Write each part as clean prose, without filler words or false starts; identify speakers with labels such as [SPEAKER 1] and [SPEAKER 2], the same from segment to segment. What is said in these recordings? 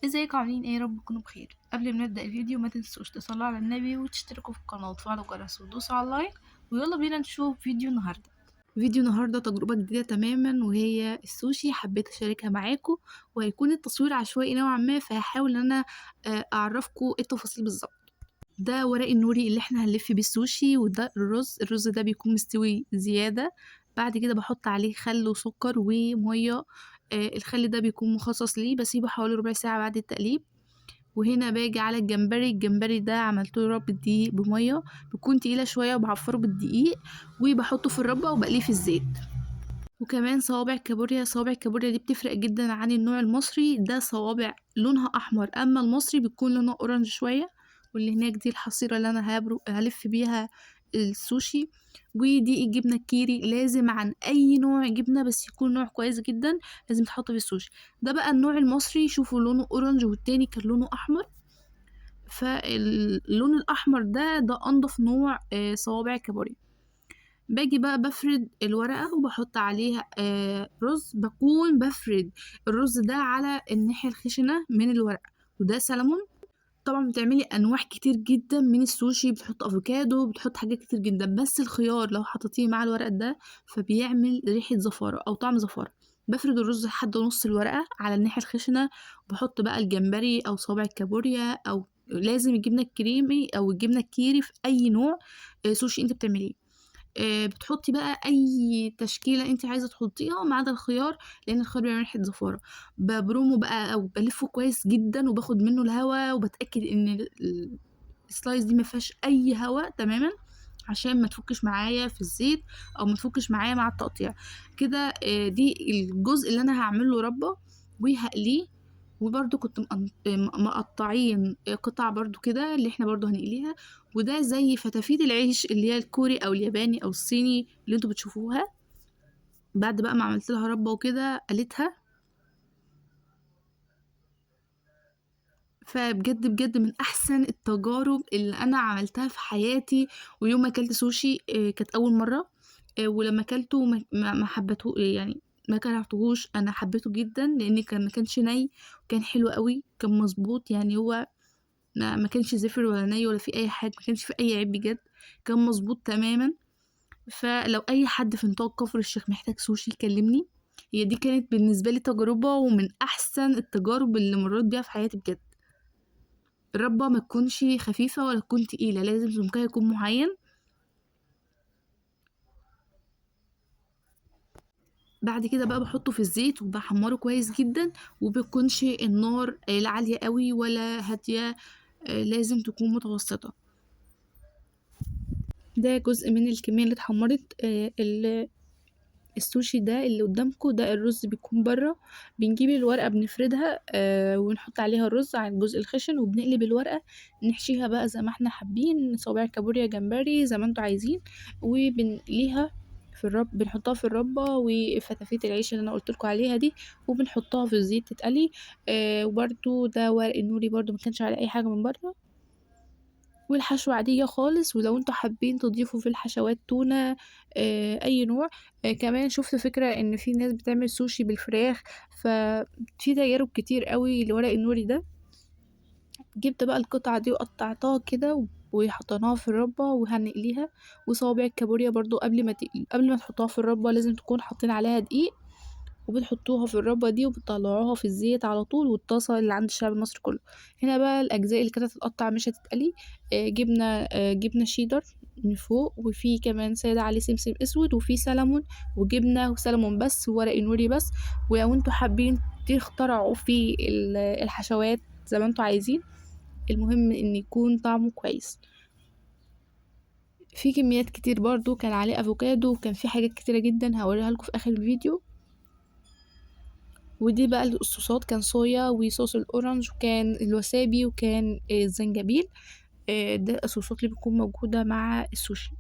[SPEAKER 1] ازيكم عاملين ايه؟ يا رب تكونوا بخير. قبل ما نبدأ الفيديو ما تنسوش تصلوا على النبي وتشتركوا في القناة وتفعلوا الجرس وتدوسوا على اللايك. ويلا بينا نشوف فيديو النهارده تجربة جديدة تماما وهي السوشي. حبيت اشاركها معاكم وهيكون التصوير عشوائي نوعا ما، فهحاول ان انا اعرفكم ايه التفاصيل بالظبط. ده ورق النوري اللي احنا هنلف بيه السوشي، وده الرز ده بيكون مستوي زيادة. بعد كده بحط عليه خل وسكر ومية. الخل ده بيكون مخصص ليه، بسيبه حوالي ربع ساعة بعد التقليب. وهنا باجي على الجمبري ده عملته رب بالدقيق بميه، بيكون تقيله شويه وبعفره بالدقيق وبحطه في الربة وبقليه في الزيت. وكمان صوابع الكابوريا دي بتفرق جدا عن النوع المصري، ده صوابع لونها احمر، اما المصري بيكون لونها اورنج شويه. واللي هناك دي الحصيره اللي انا هلف بيها السوشي. ودي الجبنه الكيري، لازم عن اي نوع جبنه بس يكون نوع كويس جدا لازم تحط في السوشي. ده بقى النوع المصري، شوفوا لونه اورنج والتاني كان لونه احمر. فاللون الاحمر ده انضف نوع صوابع كابوريا. باجي بقى بفرد الورقة وبحط عليها رز، بكون بفرد الرز ده على الناحية الخشنة من الورقة. وده سلمون. طبعا بتعملي انواع كتير جدا من السوشي، بتحط افوكادو، بتحط حاجات كتير جدا، بس الخيار لو حطيتيه مع الورق ده فبيعمل ريحة زفارة او طعم زفارة. بفرد الرز لحد نص الورقة على الناحية الخشنة، وبحط بقى الجمبري او صابع الكابوريا، او لازم الجبنة الكريمي او الجبنة الكيري في اي نوع سوشي انت بتعمليه. بتحطي بقى اي تشكيله انت عايزه تحطيها ما عدا الخيار، لان الخيار بيعمل ريحه زفاره. ببرمه بقى او بلفه كويس جدا وباخد منه الهواء وبتاكد ان السلايس دي ما فيهاش اي هواء تماما، عشان ما تفكش معايا في الزيت او ما تفكش معايا مع التقطيع. كده دي الجزء اللي انا هعمله ربة وهقليه. وبرده كنت مقطعين قطع برضو كده اللي احنا برضو هنقليها. وده زي فتافيت العيش اللي هي الكوري او الياباني او الصيني اللي انتوا بتشوفوها. بعد بقى ما عملت لها ربة وكده قليتها. فبجد بجد من احسن التجارب اللي انا عملتها في حياتي. ويوم ما اكلت سوشي كانت اول مره. ولما اكلته ما حبته يعني، ما كرهتهوش، انا حبيته جدا لان ما كانش ني. وكان حلو قوي، كان مظبوط يعني. هو ما كانش زفر ولا ني ولا في اي حاجه، ما كانش في اي عيب بجد، كان مظبوط تماما. فلو اي حد في نطاق كفر الشيخ محتاج سوشي كلمني. هي دي كانت بالنسبه لي تجربه ومن احسن التجارب اللي مريت بيها في حياتي بجد. الربة ما تكونش خفيفة ولا تكون تقيلة، لازم سمكها يكون معين. بعد كده بقى بحطه في الزيت وبحمره كويس جدا، وبيكونش النار لا عالية قوي ولا هادية، لازم تكون متوسطة. ده جزء من الكمية اللي اتحمرت. السوشي ده اللي قدامكم ده الرز بيكون بره. بنجيب الورقة بنفردها ونحط عليها الرز على الجزء الخشن، وبنقلب الورقة نحشيها بقى زي ما احنا حابين، صوابع كابوريا، جمبري، زي ما انتوا عايزين. وبنقليها في بنحطها في الربة وفتافيت العيش اللي انا قلتلكوا عليها دي، وبنحطها في الزيت تتقلي. وبرده ده ورق النوري برده مكانش عليه اي حاجة من بره، والحشوة عادية خالص. ولو انتوا حابين تضيفوا في الحشوات تونة اي نوع. كمان شفت فكرة ان في ناس بتعمل سوشي بالفراخ، ففي تجارب كتير قوي لورق النوري ده. جبت بقى القطعة دي وقطعتها كده وحطيناها في الربة وهنقليها. وصوابع الكابوريا برضو قبل ما تحطوها في الربة لازم تكون حاطين عليها دقيق، وبتحطوها في الربة دي وبتطلعوها في الزيت على طول، والطاسة اللي عند الشعب المصري كله. هنا بقى الأجزاء اللي كانت هتتقطع مش هتتقلي. جبنة شيدر من فوق، وفي كمان سادة عليه سمسم اسود، وفي سلمون وجبنة وسلمون بس وورق نوري بس. ولو انتوا حابين تخترعوا في الحشوات زي ما انتوا عايزين، المهم ان يكون طعمه كويس. في كميات كتير برضو كان عليه افوكادو، وكان في حاجات كتيرة جدا هوريها لكم في اخر الفيديو. ودي بقى الصوصات، كان صويا وصوص الاورنج وكان الوسابي وكان الزنجبيل. ده الصوصات اللي بتكون موجودة مع السوشي.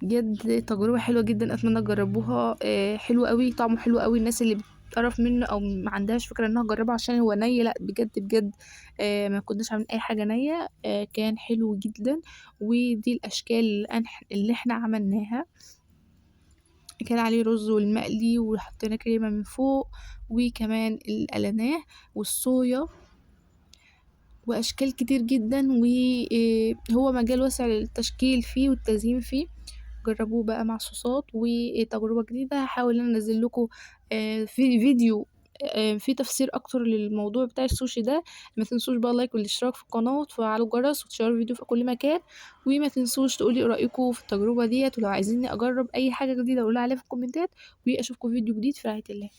[SPEAKER 1] بجد تجربة حلوة جدا، اتمنى تجربوها. حلو قوي، طعمه حلو قوي. الناس اللي بتقرف منه او ما عندهاش فكرة انها تجربها عشان هو ني، لا بجد بجد ما كناش عاملين اي حاجة نية. كان حلو جدا. ودي الاشكال اللي احنا عملناها. كان عليه رز والمقلي وحطينا كريمة من فوق، وكمان الأناناه والصويا وأشكال كتير جدًا، وهو مجال واسع للتشكيل فيه والتزيين فيه، جربوه بقى مع صوصات وتجربة جديدة. هاحاول إن أنا أنزل لكم في فيديو فيه تفسير أكتر للموضوع بتاع السوشي ده. ما تنسوش بقى اللايك والاشتراك في القناة وتفعلوا الجرس وتشيروا الفيديو في كل مكان، وما تنسوش تقولوا لي رأيكم في التجربة ديّة، ولو عايزيني أجرب أي حاجة جديدة قولوا لي عليها في الكومنتات، وأشوفكم في فيديو جديد في رعاية الله.